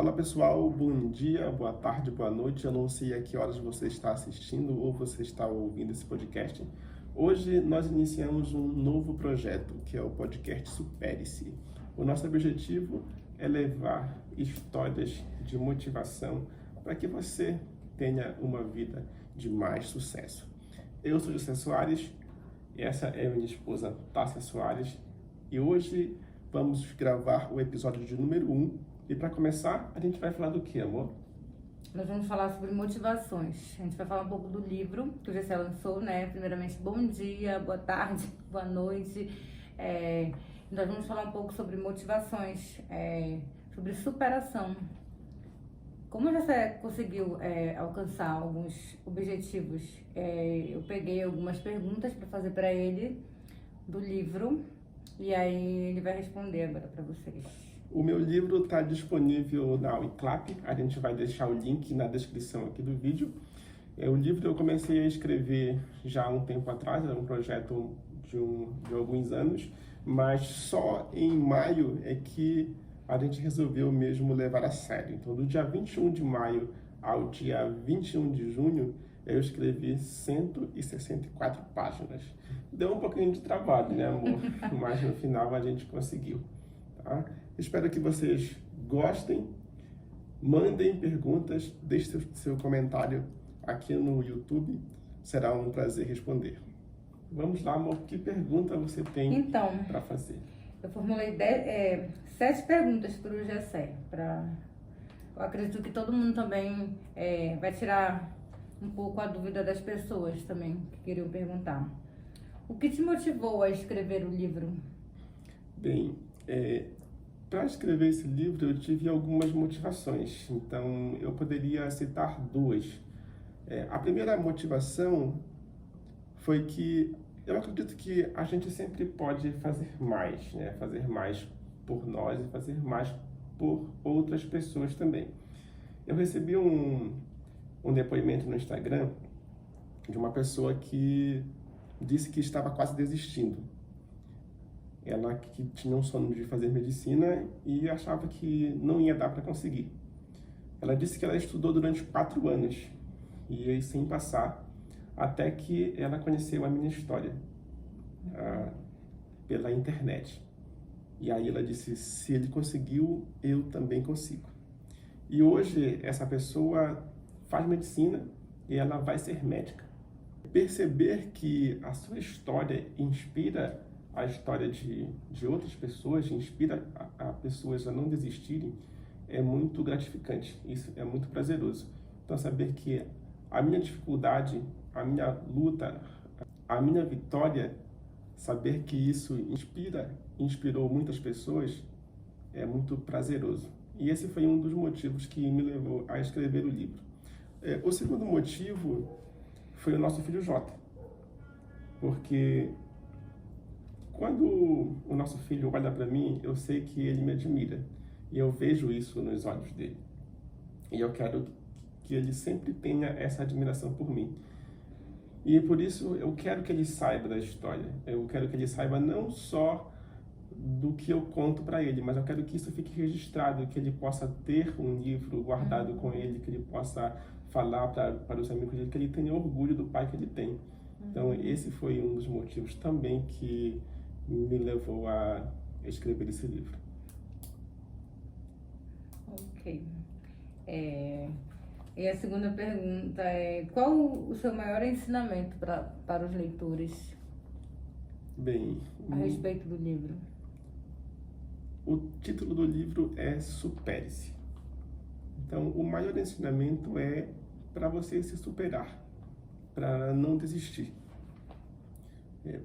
Fala pessoal, bom dia, boa tarde, boa noite. Eu não sei a que horas você está assistindo ou você está ouvindo esse podcast. Hoje nós iniciamos um novo projeto, que é o podcast Supere-se. O nosso objetivo é levar histórias de motivação para que você tenha uma vida de mais sucesso. Eu sou José Soares, essa é minha esposa Tássia Soares e hoje vamos gravar o episódio de número 1. E para começar, a gente vai falar do que, amor? Nós vamos falar sobre motivações. A gente vai falar um pouco do livro que o Gessé lançou, né? Primeiramente, bom dia, boa tarde, boa noite. Nós vamos falar um pouco sobre motivações, sobre superação. Como o Gessé conseguiu alcançar alguns objetivos, eu peguei algumas perguntas para fazer para ele do livro e aí ele vai responder agora para vocês. O meu livro está disponível na Wiclap, a gente vai deixar o link na descrição aqui do vídeo. O livro eu comecei a escrever já há um tempo atrás, era um projeto de alguns anos, mas só em maio é que a gente resolveu mesmo levar a sério. Então, do dia 21 de maio ao dia 21 de junho, eu escrevi 164 páginas. Deu um pouquinho de trabalho, né, amor? Mas no final a gente conseguiu. Tá? Espero que vocês gostem, mandem perguntas, deixe seu comentário aqui no YouTube, será um prazer responder. Vamos lá, amor, que pergunta você tem para fazer? Eu formulei 7 perguntas para o Gessé. Eu acredito que todo mundo também vai tirar um pouco a dúvida das pessoas também que queriam perguntar. O que te motivou a escrever o livro? Bem, para escrever esse livro eu tive algumas motivações, então eu poderia citar duas. A primeira motivação foi que eu acredito que a gente sempre pode fazer mais, né? Fazer mais por nós e fazer mais por outras pessoas também. Eu recebi um depoimento no Instagram de uma pessoa que disse que estava quase desistindo. Ela que tinha um sonho de fazer medicina e achava que não ia dar para conseguir. Ela disse que ela estudou durante 4 anos e aí sem passar, até que ela conheceu a minha história pela internet. E aí ela disse, se ele conseguiu, eu também consigo. E hoje essa pessoa faz medicina e ela vai ser médica. Perceber que a sua história inspira a história de outras pessoas, inspira a pessoas a não desistirem, é muito gratificante, isso é muito prazeroso. Então saber que a minha dificuldade, a minha luta, a minha vitória, saber que isso inspirou muitas pessoas, é muito prazeroso. E esse foi um dos motivos que me levou a escrever o livro. O segundo motivo foi o nosso filho Jota, porque quando o nosso filho olha para mim, eu sei que ele me admira. E eu vejo isso nos olhos dele. E eu quero que ele sempre tenha essa admiração por mim. E por isso eu quero que ele saiba da história. Eu quero que ele saiba não só do que eu conto para ele, mas eu quero que isso fique registrado, que ele possa ter um livro guardado com ele, que ele possa falar para os amigos dele, que ele tenha orgulho do pai que ele tem. Então esse foi um dos motivos também que me levou a escrever esse livro. Ok. E a segunda pergunta é, qual o seu maior ensinamento para os leitores? Bem, a respeito do livro? O título do livro é Supere-se. Então, o maior ensinamento é para você se superar, para não desistir.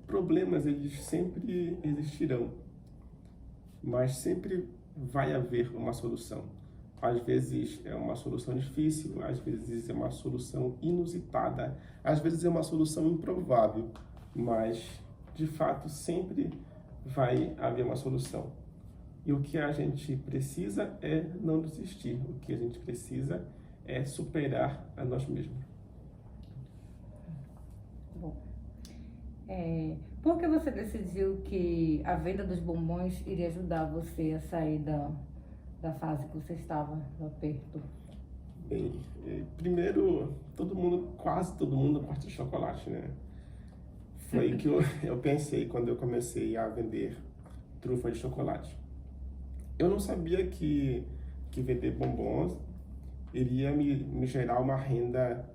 Problemas, eles sempre existirão, mas sempre vai haver uma solução. Às vezes é uma solução difícil, às vezes é uma solução inusitada, às vezes é uma solução improvável, mas de fato sempre vai haver uma solução. E o que a gente precisa é não desistir, o que a gente precisa é superar a nós mesmos. Bom, por que você decidiu que a venda dos bombons iria ajudar você a sair da fase que você estava, do aperto? Bem, primeiro, quase todo mundo gosta de chocolate, né? Foi que eu pensei quando eu comecei a vender trufa de chocolate. Eu não sabia que vender bombons iria me gerar uma renda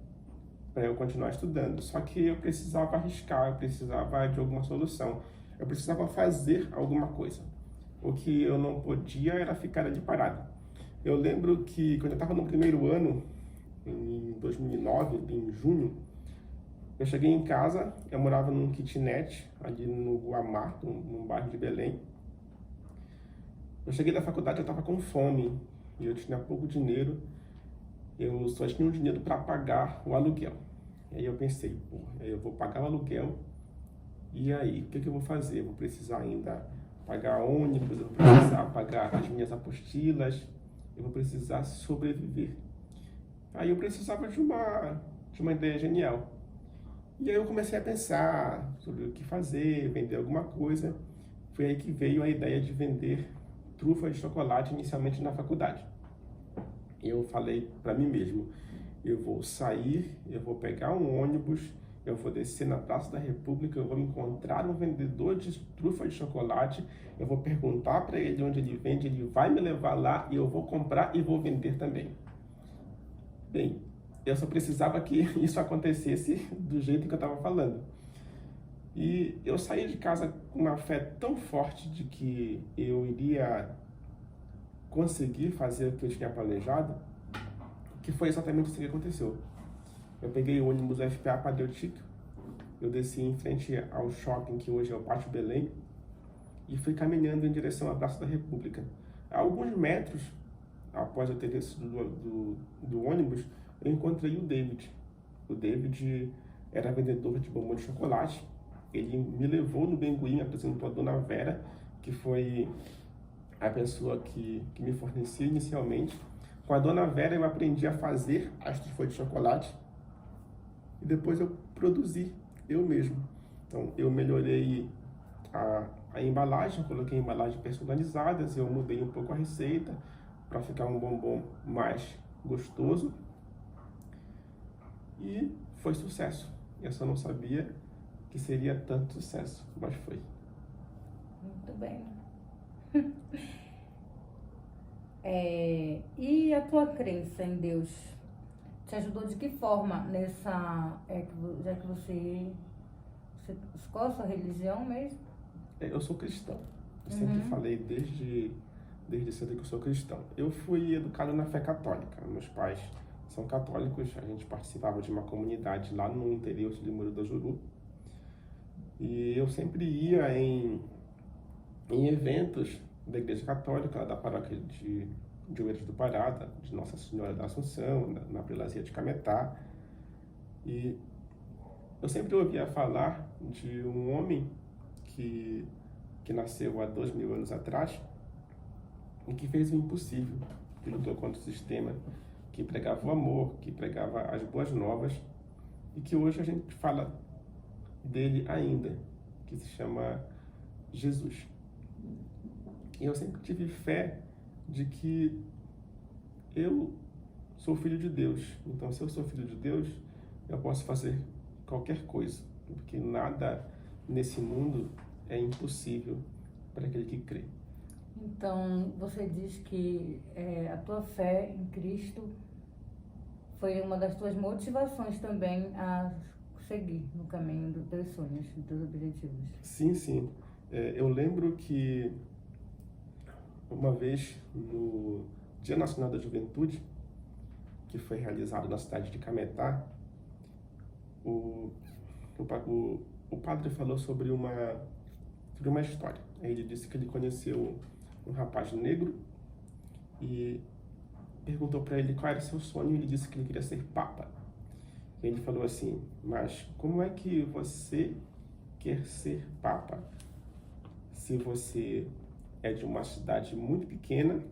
para eu continuar estudando. Só que eu precisava arriscar, eu precisava de alguma solução. Eu precisava fazer alguma coisa. O que eu não podia era ficar ali parado. Eu lembro que quando eu estava no primeiro ano, em 2009, em junho, eu cheguei em casa, eu morava num kitnet, ali no Guamá, num bairro de Belém. Eu cheguei da faculdade, eu estava com fome, e eu tinha pouco dinheiro, eu só tinha um dinheiro para pagar o aluguel. E aí eu pensei, pô, eu vou pagar o aluguel, e aí, o que eu vou fazer? Eu vou precisar ainda pagar ônibus, eu vou precisar pagar as minhas apostilas, eu vou precisar sobreviver. Aí eu precisava de uma ideia genial. E aí eu comecei a pensar sobre o que fazer, vender alguma coisa. Foi aí que veio a ideia de vender trufa de chocolate inicialmente na faculdade. Eu falei para mim mesmo, eu vou sair, eu vou pegar um ônibus, eu vou descer na Praça da República, eu vou encontrar um vendedor de trufa de chocolate, eu vou perguntar para ele onde ele vende, ele vai me levar lá e eu vou comprar e vou vender também. Bem, eu só precisava que isso acontecesse do jeito que eu estava falando. E eu saí de casa com uma fé tão forte de que eu iria conseguir fazer o que eu tinha planejado, que foi exatamente isso que aconteceu. Eu peguei o ônibus FPA Padre Eutiquio, eu desci em frente ao shopping que hoje é o Pátio Belém e fui caminhando em direção à Praça da República. A alguns metros após eu ter descido do ônibus, eu encontrei o David. O David era vendedor de bombom de chocolate. Ele me levou no Benguim, apresentou a Dona Vera, que foi a pessoa que me fornecia inicialmente. Com a Dona Vera eu aprendi a fazer as trufas de chocolate e depois eu produzi eu mesmo. Então eu melhorei a embalagem, eu coloquei embalagens personalizadas, eu mudei um pouco a receita para ficar um bombom mais gostoso e foi sucesso. Eu só não sabia que seria tanto sucesso, mas foi. Muito bem. E a tua crença em Deus te ajudou de que forma nessa, já que você qual a sua religião mesmo? Eu sou cristão. Eu sempre falei desde cedo que eu sou cristão. Eu fui educado na fé católica. Meus pais são católicos. A gente participava de uma comunidade lá no interior de Limoeiro do Juru. E eu sempre ia em eventos da Igreja Católica, da paróquia de Oeiras do Pará, de Nossa Senhora da Assunção, na prelazia de Cametá. E eu sempre ouvia falar de um homem que nasceu há 2000 anos atrás e que fez o impossível, que lutou contra o sistema, que pregava o amor, que pregava as boas novas e que hoje a gente fala dele ainda, que se chama Jesus. E eu sempre tive fé de que eu sou filho de Deus. Então, se eu sou filho de Deus, eu posso fazer qualquer coisa, porque nada nesse mundo é impossível para aquele que crê. Então, você diz que a tua fé em Cristo foi uma das tuas motivações também a seguir no caminho dos teus sonhos, dos teus objetivos. Sim, sim. Eu lembro que uma vez no Dia Nacional da Juventude, que foi realizado na cidade de Cametá, o padre falou sobre uma história. Ele disse que ele conheceu um rapaz negro e perguntou para ele qual era o seu sonho e ele disse que ele queria ser papa. E ele falou assim, mas como é que você quer ser papa se você é de uma cidade muito pequena,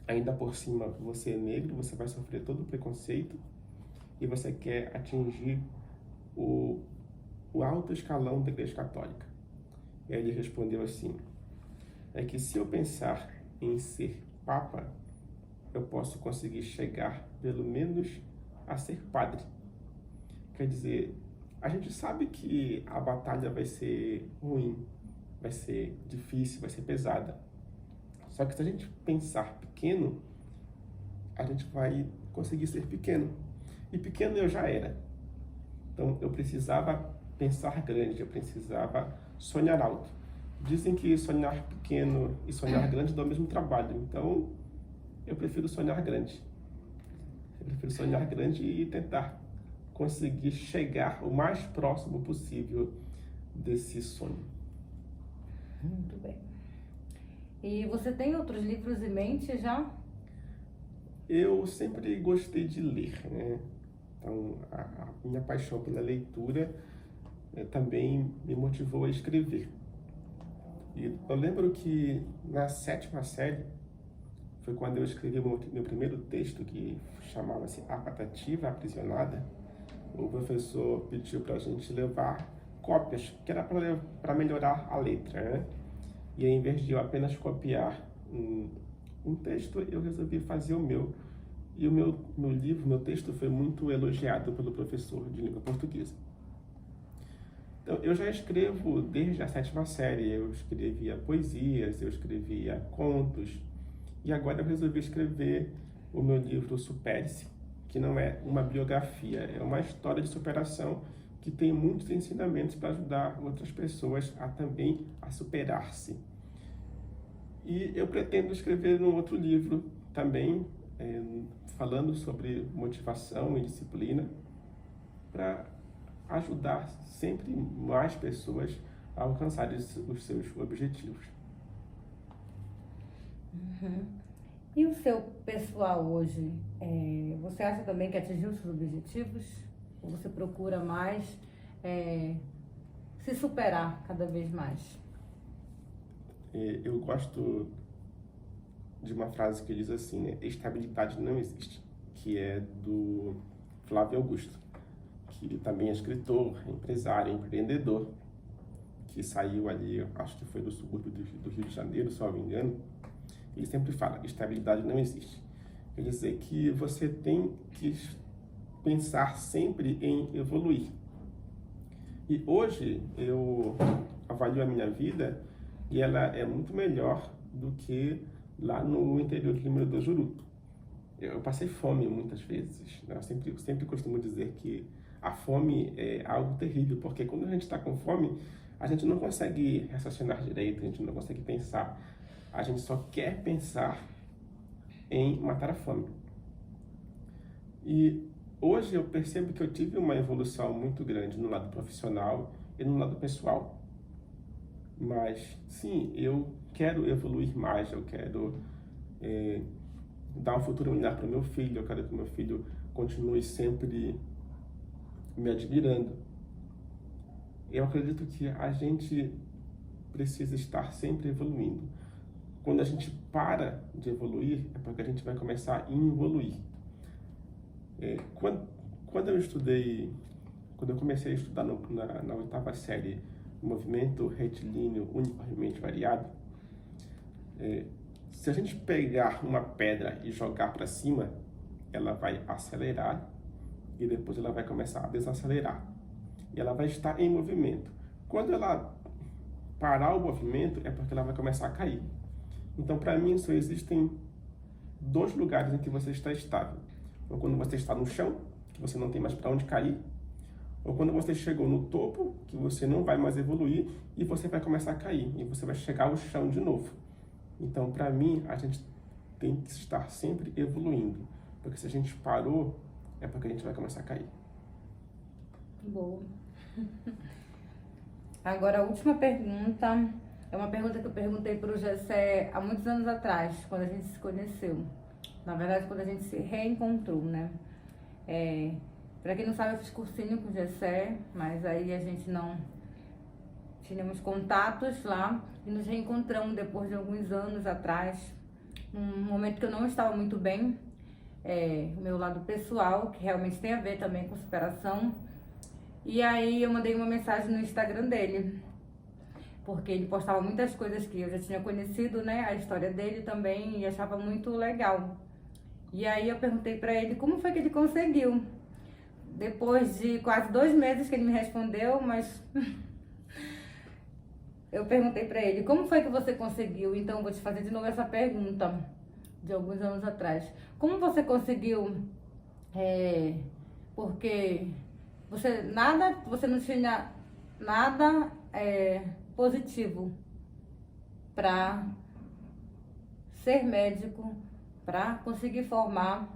ainda por cima você é negro, você vai sofrer todo o preconceito e você quer atingir o alto escalão da Igreja Católica? E aí ele respondeu assim, é que se eu pensar em ser papa, eu posso conseguir chegar, pelo menos, a ser padre. Quer dizer, a gente sabe que a batalha vai ser ruim, vai ser difícil, vai ser pesada. Só que se a gente pensar pequeno, a gente vai conseguir ser pequeno. E pequeno eu já era. Então eu precisava pensar grande, eu precisava sonhar alto. Dizem que sonhar pequeno e sonhar grande dá o mesmo trabalho. Então eu prefiro sonhar grande. Eu prefiro sonhar grande e tentar conseguir chegar o mais próximo possível desse sonho. Muito bem. E você tem outros livros em mente já? Eu sempre gostei de ler, né? Então, a minha paixão pela leitura também me motivou a escrever. E eu lembro que na 7ª série foi quando eu escrevi meu primeiro texto, que chamava-se A Patativa Aprisionada. O professor pediu para a gente levar cópias, que era para melhorar a letra, né? E aí, em vez de eu apenas copiar um texto, eu resolvi fazer o meu. E o meu texto foi muito elogiado pelo professor de língua portuguesa. Então, eu já escrevo desde a 7ª série. Eu escrevia poesias, eu escrevia contos. E agora eu resolvi escrever o meu livro Supere-se, que não é uma biografia, é uma história de superação que tem muitos ensinamentos para ajudar outras pessoas também a superar-se. E eu pretendo escrever um outro livro também, falando sobre motivação e disciplina, para ajudar sempre mais pessoas a alcançarem os seus objetivos. Uhum. E o seu pessoal hoje, você acha também que atingiu os seus objetivos? Ou você procura mais se superar cada vez mais? Eu gosto de uma frase que diz assim, né? Estabilidade não existe, que é do Flávio Augusto, que também é escritor, empresário, empreendedor, que saiu ali, acho que foi do subúrbio do Rio de Janeiro, se não me engano. Ele sempre fala, estabilidade não existe. Quer dizer que você tem que pensar sempre em evoluir. E hoje eu avalio a minha vida e ela é muito melhor do que lá no interior de Lima do Juruto. Eu passei fome muitas vezes, né? Eu sempre costumo dizer que a fome é algo terrível, porque quando a gente está com fome, a gente não consegue raciocinar direito, a gente não consegue pensar. A gente só quer pensar em matar a fome. E hoje eu percebo que eu tive uma evolução muito grande no lado profissional e no lado pessoal. Mas, sim, eu quero evoluir mais, eu quero dar um futuro melhor para o meu filho, eu quero que o meu filho continue sempre me admirando. Eu acredito que a gente precisa estar sempre evoluindo. Quando a gente para de evoluir, é porque a gente vai começar a involuir. Quando eu comecei a estudar na 8ª série, movimento retilíneo uniformemente variado, se a gente pegar uma pedra e jogar para cima, ela vai acelerar e depois ela vai começar a desacelerar. E ela vai estar em movimento. Quando ela parar o movimento, é porque ela vai começar a cair. Então, para mim, só existem 2 lugares em que você está estável. Ou quando você está no chão, que você não tem mais para onde cair, ou quando você chegou no topo, que você não vai mais evoluir e você vai começar a cair, e você vai chegar ao chão de novo. Então, para mim, a gente tem que estar sempre evoluindo, porque se a gente parou, é porque a gente vai começar a cair. Boa. Agora, a última pergunta é uma pergunta que eu perguntei para o Gessé há muitos anos atrás, quando a gente se conheceu. Na verdade, quando a gente se reencontrou, né? Para quem não sabe, eu fiz cursinho com o Gessé, mas aí a gente não tínhamos contatos lá e nos reencontramos depois de alguns anos atrás, num momento que eu não estava muito bem, o meu lado pessoal, que realmente tem a ver também com superação. E aí eu mandei uma mensagem no Instagram dele, porque ele postava muitas coisas que eu já tinha conhecido, né, a história dele também, e achava muito legal. E aí eu perguntei pra ele como foi que ele conseguiu. Depois de quase 2 meses que ele me respondeu, mas eu perguntei pra ele, como foi que você conseguiu? Então, vou te fazer de novo essa pergunta, de alguns anos atrás. Como você conseguiu, porque você não tinha nada positivo pra ser médico, pra conseguir formar,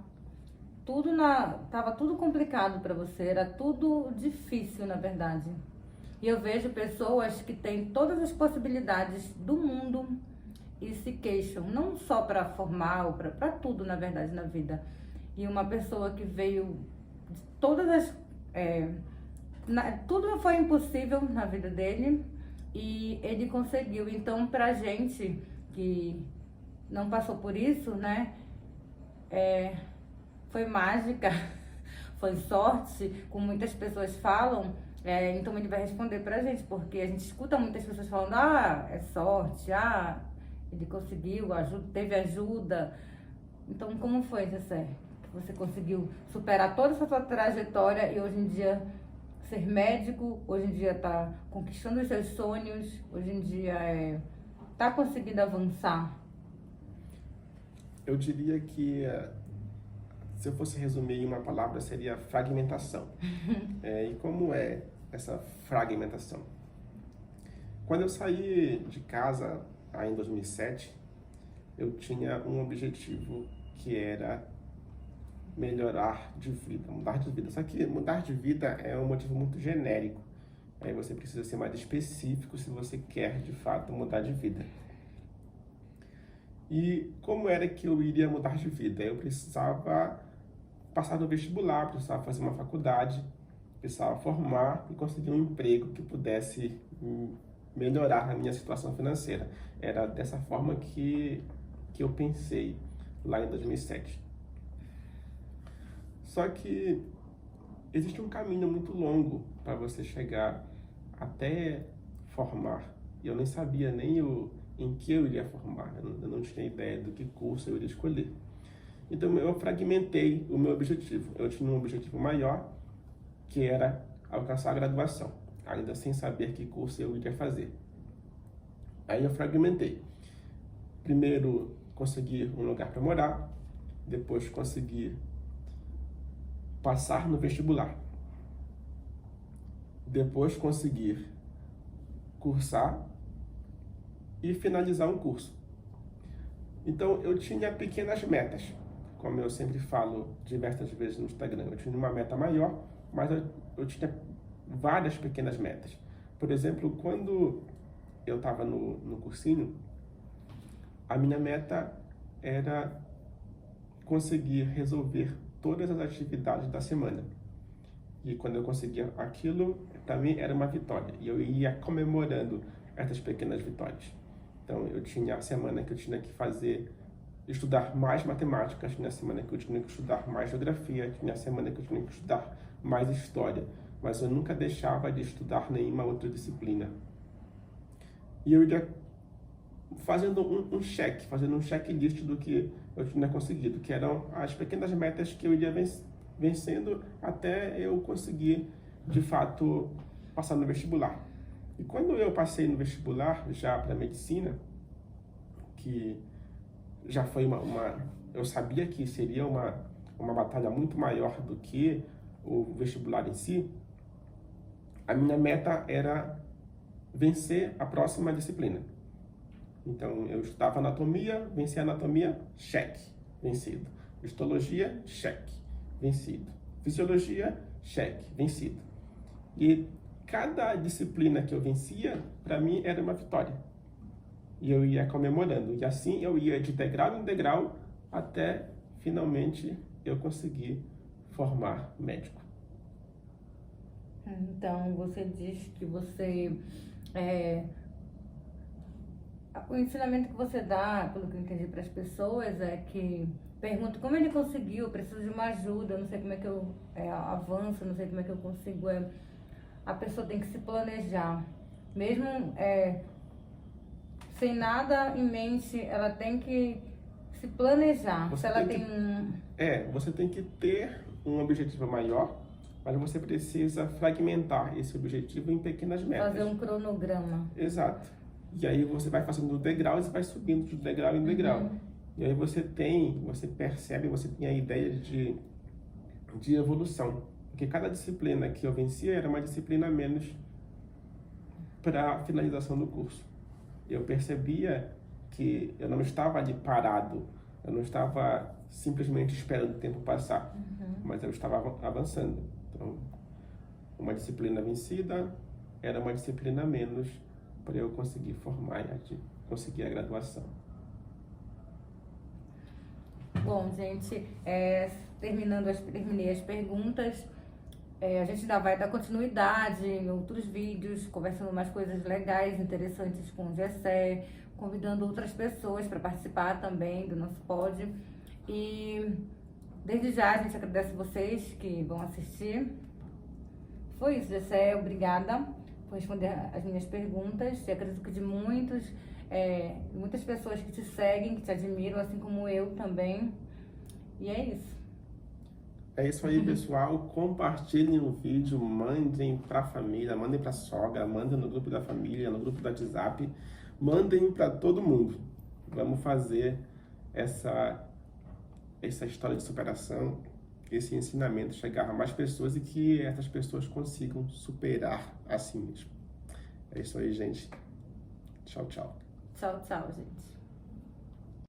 tava tudo complicado pra você, era tudo difícil, na verdade. E eu vejo pessoas que têm todas as possibilidades do mundo e se queixam, não só para formar, ou para tudo, na verdade, na vida. E uma pessoa que veio de todas as... tudo foi impossível na vida dele e ele conseguiu. Então, pra gente que não passou por isso, né, foi mágica, foi sorte, como muitas pessoas falam. Então ele vai responder pra gente, porque a gente escuta muitas pessoas falando, é sorte, ele conseguiu, teve ajuda. Então como foi, Jessé, que você conseguiu superar toda essa sua trajetória e hoje em dia ser médico, hoje em dia tá conquistando os seus sonhos, hoje em dia tá conseguindo avançar? Eu diria que, se eu fosse resumir em uma palavra, seria fragmentação. E como é essa fragmentação? Quando eu saí de casa, em 2007, eu tinha um objetivo que era melhorar de vida, mudar de vida. Só que mudar de vida é um motivo muito genérico. Aí você precisa ser mais específico se você quer, de fato, mudar de vida. E como era que eu iria mudar de vida? Eu precisava passar no vestibular, precisava fazer uma faculdade, precisava formar e conseguir um emprego que pudesse melhorar a minha situação financeira. Era dessa forma que eu pensei lá em 2007. Só que existe um caminho muito longo para você chegar até formar. E eu nem sabia nem em que eu iria formar, eu não tinha ideia do que curso eu iria escolher. Então eu fragmentei o meu objetivo. Eu tinha um objetivo maior, que era alcançar a graduação, ainda sem saber que curso eu iria fazer. Aí eu fragmentei. Primeiro conseguir um lugar para morar, depois conseguir passar no vestibular, depois conseguir cursar e finalizar um curso. Então eu tinha pequenas metas, como eu sempre falo diversas vezes no Instagram. Eu tinha uma meta maior, mas eu tinha várias pequenas metas. Por exemplo, quando eu estava no cursinho, a minha meta era conseguir resolver todas as atividades da semana. E quando eu conseguia aquilo, também era uma vitória. E eu ia comemorando essas pequenas vitórias. Então, eu tinha a semana que eu tinha que estudar mais matemática, tinha a semana que eu tinha que estudar mais geografia, tinha a semana que eu tinha que estudar mais história. Mas eu nunca deixava de estudar nenhuma outra disciplina. E eu ia fazendo um checklist do que eu tinha conseguido, que eram as pequenas metas que eu iria vencendo até eu conseguir, de fato, passar no vestibular. E quando eu passei no vestibular, já para medicina, que já foi eu sabia que seria uma batalha muito maior do que o vestibular em si, a minha meta era vencer a próxima disciplina. Então, eu estudava anatomia, venci a anatomia, cheque, vencido. Histologia, cheque, vencido. Fisiologia, cheque, vencido. E cada disciplina que eu vencia, para mim, era uma vitória. E eu ia comemorando. E assim eu ia de degrau em degrau até, finalmente, eu conseguir formar médico. Então, você diz que você... o ensinamento que você dá, pelo que eu entendi para as pessoas, é que pergunto como ele conseguiu, eu preciso de uma ajuda, eu não sei como é que eu avanço, não sei como é que eu consigo. A pessoa tem que se planejar. Mesmo sem nada em mente, ela tem que se planejar. Você Se ela tem tem você tem que ter um objetivo maior, mas você precisa fragmentar esse objetivo em pequenas metas. fazer um cronograma. Exato. E aí você vai fazendo degraus e vai subindo de degrau em degrau. E aí você percebe, você tem a ideia de evolução. Porque cada disciplina que eu vencia era uma disciplina a menos para a finalização do curso. Eu percebia que eu não estava ali parado, eu não estava simplesmente esperando o tempo passar, mas eu estava avançando. Então, uma disciplina vencida era uma disciplina a menos para eu conseguir formar e conseguir a graduação. Bom, gente, terminei as perguntas. A gente ainda vai dar continuidade em outros vídeos, conversando mais coisas legais, interessantes com o Gessé, convidando outras pessoas para participar também do nosso pod. E desde já a gente agradece vocês que vão assistir. Foi isso, Gessé, obrigada por responder as minhas perguntas. Eu acredito que de muitas pessoas que te seguem, que te admiram, assim como eu também. E é isso. É isso aí, pessoal. Compartilhem o vídeo, mandem para a família, mandem para a sogra, mandem no grupo da família, no grupo do WhatsApp, mandem para todo mundo. Vamos fazer essa história de superação, esse ensinamento chegar a mais pessoas e que essas pessoas consigam superar a si mesmo. É isso aí, gente. Tchau, tchau. Tchau, tchau, gente.